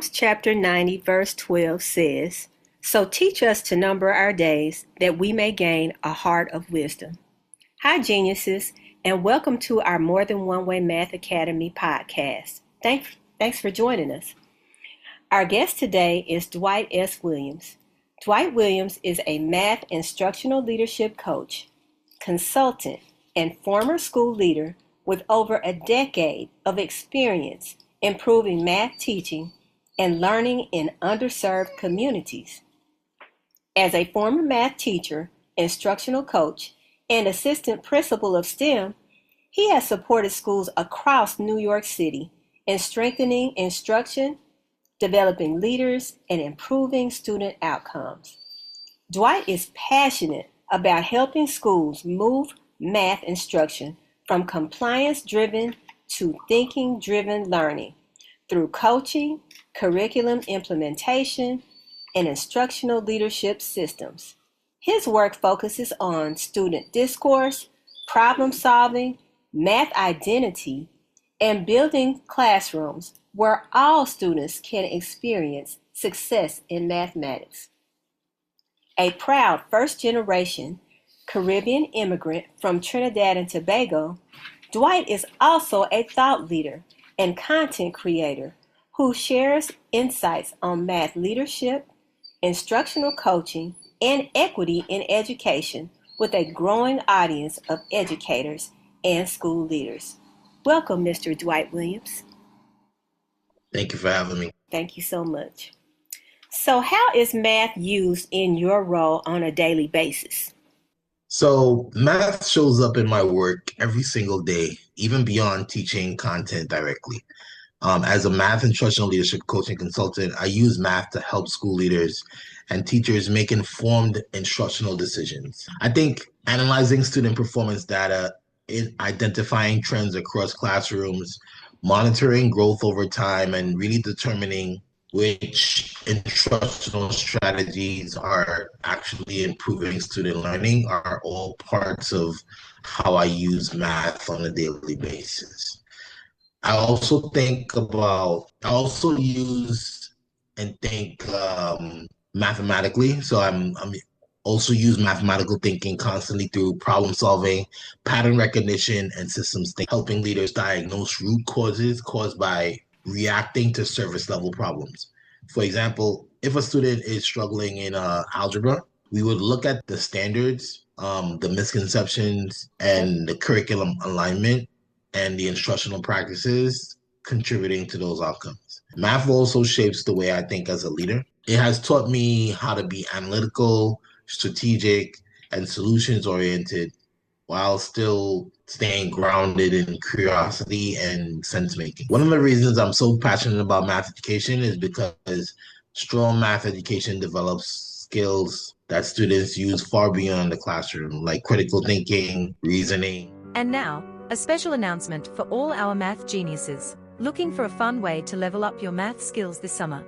Psalms chapter 90, verse 12 says, "So teach us to number our days, that we may gain a heart of wisdom." Hi, geniuses, and welcome to our More Than One Way Math Academy podcast. Thanks for joining us. Our guest today is Dwight S. Williams. Dwight Williams is a math instructional leadership coach, consultant, and former school leader with over a decade of experience improving math teaching and learning in underserved communities. As a former math teacher, instructional coach, and assistant principal of STEM, he has supported schools across New York City in strengthening instruction, developing leaders, and improving student outcomes. Dwight is passionate about helping schools move math instruction from compliance-driven to thinking-driven learning through coaching, curriculum implementation, and instructional leadership systems. His work focuses on student discourse, problem solving, math identity, and building classrooms where all students can experience success in mathematics. A proud first-generation Caribbean immigrant from Trinidad and Tobago, Dwight is also a thought leader and content creator who shares insights on math leadership, instructional coaching, and equity in education with a growing audience of educators and school leaders. Welcome, Mr. Dwight Williams. Thank you for having me. Thank you so much. So how is math used in your role on a daily basis? So math shows up in my work every single day, even beyond teaching content directly. As a math instructional leadership coach and consultant, I use math to help school leaders and teachers make informed instructional decisions. I think analyzing student performance data, identifying trends across classrooms, monitoring growth over time, and really determining which instructional strategies are actually improving student learning are all parts of how I use math on a daily basis. I also use and think mathematically. So I'm also use mathematical thinking constantly through problem solving, pattern recognition, and systems thinking, helping leaders diagnose root causes caused by reacting to surface level problems. For example, if a student is struggling in algebra, we would look at the standards, the misconceptions, and the curriculum alignment and the instructional practices contributing to those outcomes. Math also shapes the way I think as a leader. It has taught me how to be analytical, strategic, and solutions oriented while still staying grounded in curiosity and sense making. One of the reasons I'm so passionate about math education is because strong math education develops skills that students use far beyond the classroom, like critical thinking, reasoning. And now, a special announcement for all our math geniuses looking for a fun way to level up your math skills this summer.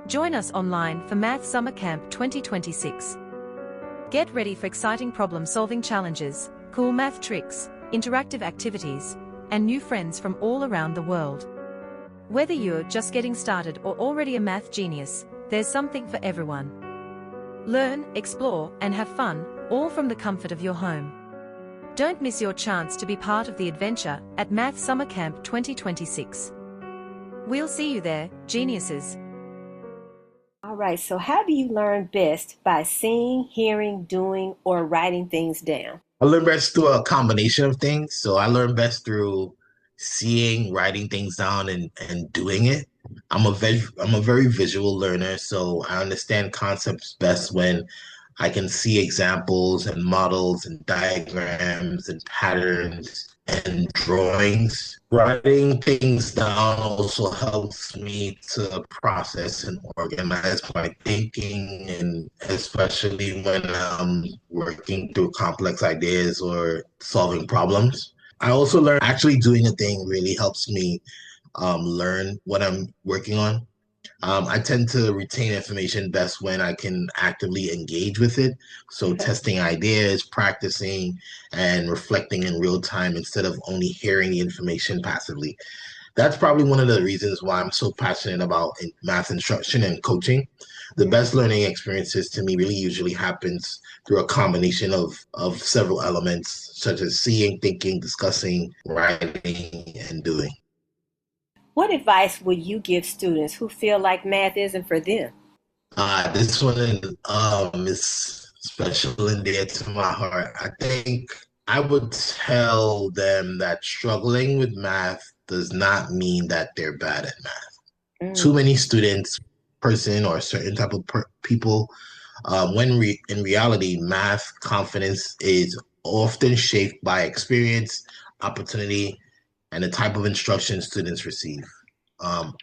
Join us online for Math Summer Camp 2026. Get ready for exciting problem-solving challenges, cool math tricks, interactive activities, and new friends from all around the world. Whether you're just getting started or already a math genius, there's something for everyone. Learn, explore, and have fun, all from the comfort of your home. Don't miss your chance to be part of the adventure at Math Summer Camp 2026. We'll see you there, geniuses. All right, so how do you learn best? By seeing, hearing, doing, or writing things down? I learn best through a combination of things. So I learn best through seeing, writing things down, and doing it. I'm a very visual learner, so I understand concepts best when I can see examples and models and diagrams and patterns and drawings. Writing things down also helps me to process and organize my thinking, and especially when I'm working through complex ideas or solving problems. I also learn actually doing a thing really helps me learn what I'm working on. I tend to retain information best when I can actively engage with it. So testing ideas, practicing, and reflecting in real time instead of only hearing the information passively. That's probably one of the reasons why I'm so passionate about math instruction and coaching. The best learning experiences to me really usually happens through a combination of several elements, such as seeing, thinking, discussing, writing, and doing. What advice would you give students who feel like math isn't for them? This one is special and dear to my heart. I think I would tell them that struggling with math does not mean that they're bad at math. Too Mm, many students, person, or a certain type of people, in reality, math confidence is often shaped by experience, opportunity, and the type of instruction students receive.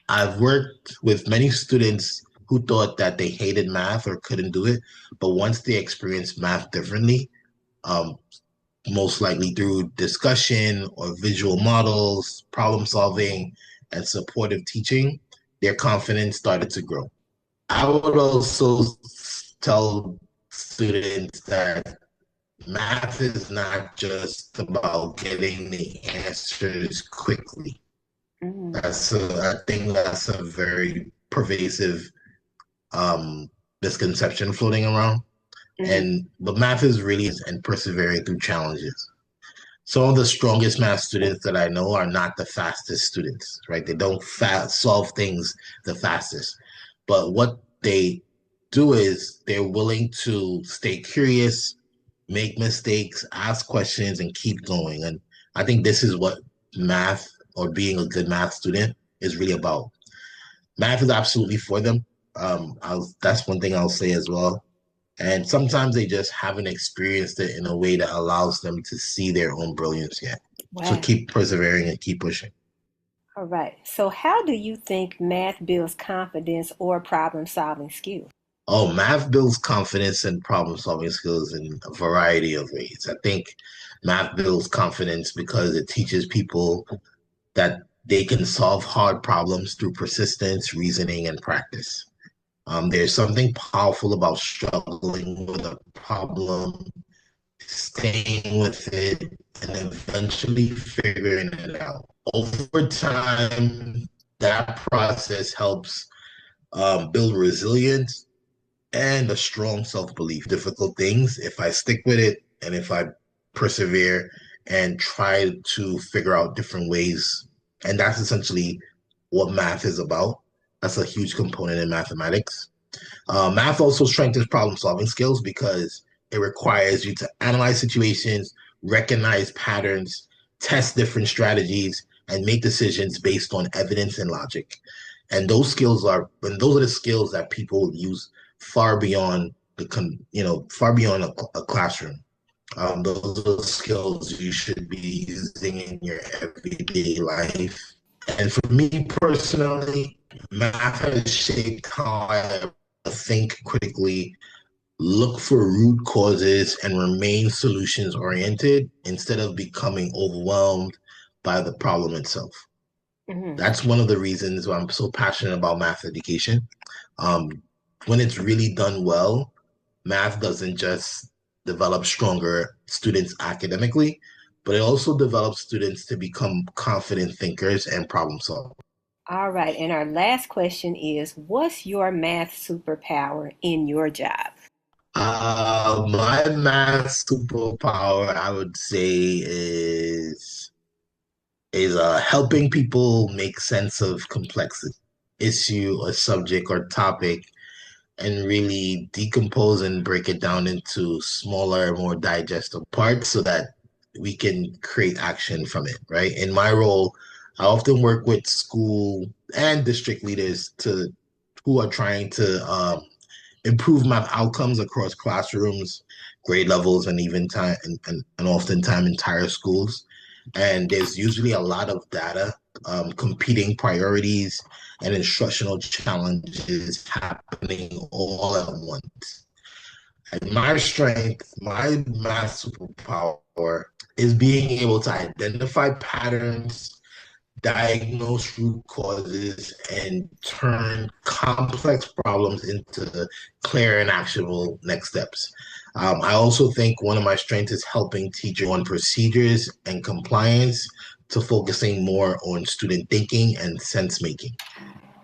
I've worked with many students who thought that they hated math or couldn't do it, but once they experienced math differently, um, most likely through discussion or visual models, problem solving, and supportive teaching, their confidence started to grow. I would also tell students that math is not just about getting the answers quickly. mm, I think that's a very pervasive um, misconception floating around. mm. But math is really and persevering through challenges. Some of the strongest math students that I know are not the fastest students, right? They don't solve things the fastest. But what they do is they're willing to stay curious, make mistakes, ask questions, and keep going. And I think this is what math or being a good math student is really about. Math is absolutely for them. That's one thing I'll say as well. And sometimes they just haven't experienced it in a way that allows them to see their own brilliance yet. So Wow. keep persevering and keep pushing. All right. So, how do you think math builds confidence or problem solving skills? Oh, math builds confidence and problem solving skills in a variety of ways. I think math builds confidence because it teaches people that they can solve hard problems through persistence, reasoning, and practice. There's something powerful about struggling with a problem, staying with it, and eventually figuring it out. Over time, that process helps build resilience and a strong self-belief. Difficult things, if I stick with it and if I persevere and try to figure out different ways, and that's essentially what math is about. That's a huge component in mathematics. Math also strengthens problem solving skills because it requires you to analyze situations, recognize patterns, test different strategies, and make decisions based on evidence and logic. And those are the skills that people use far beyond far beyond a classroom. Those are the skills you should be using in your everyday life. And for me personally, math has shaped how I think critically, look for root causes, and remain solutions oriented instead of becoming overwhelmed by the problem itself. Hmm. That's one of the reasons why I'm so passionate about math education. Um, when it's really done well, math doesn't just develop stronger students academically, but it also develops students to become confident thinkers and problem solvers. All right. And our last question is, what's your math superpower in your job? My math superpower, I would say, is helping people make sense of complexity, issue, or subject or topic, and really decompose and break it down into smaller, more digestible parts so that we can create action from it, right? In my role, I often work with school and district leaders to who are trying to improve math outcomes across classrooms, grade levels, and even time and oftentimes entire schools. And there's usually a lot of data, competing priorities, and instructional challenges happening all at once. And my strength, my math superpower is being able to identify patterns, diagnose root causes, and turn complex problems into clear and actionable next steps. I also think one of my strengths is helping teachers on procedures and compliance to focusing more on student thinking and sense making.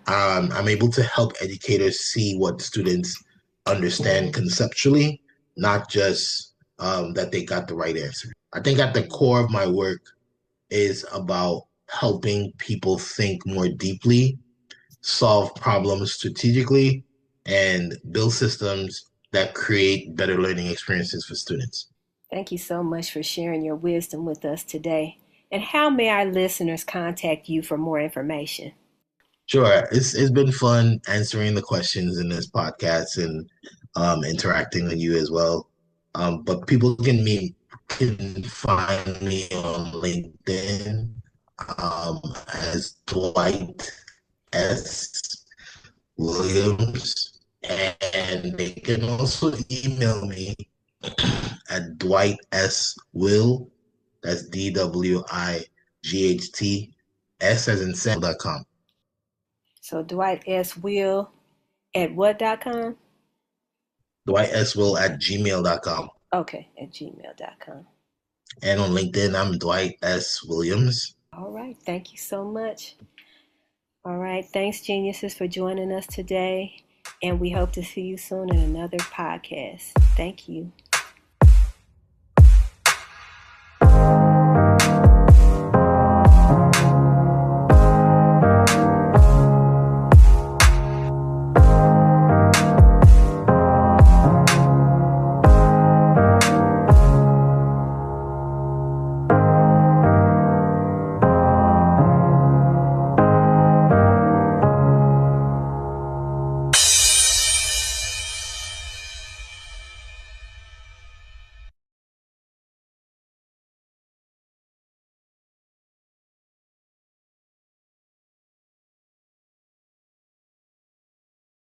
I'm able to help educators see what students understand conceptually, not just that they got the right answer. I think at the core of my work is about helping people think more deeply, solve problems strategically, and build systems that create better learning experiences for students. Thank you so much for sharing your wisdom with us today. And how may our listeners contact you for more information? Sure, it's been fun answering the questions in this podcast and interacting with you as well. But people can find me on LinkedIn as Dwight S. Williams, and they can also email me at Dwight S. Will. That's DWIGHT S as in Sam.com. So Dwight S. Will at what.com? Dwight S. Will at gmail.com. Okay, at gmail.com. And on LinkedIn, I'm Dwight S. Williams. All right, thank you so much. All right, thanks, geniuses, for joining us today. And we hope to see you soon in another podcast. Thank you.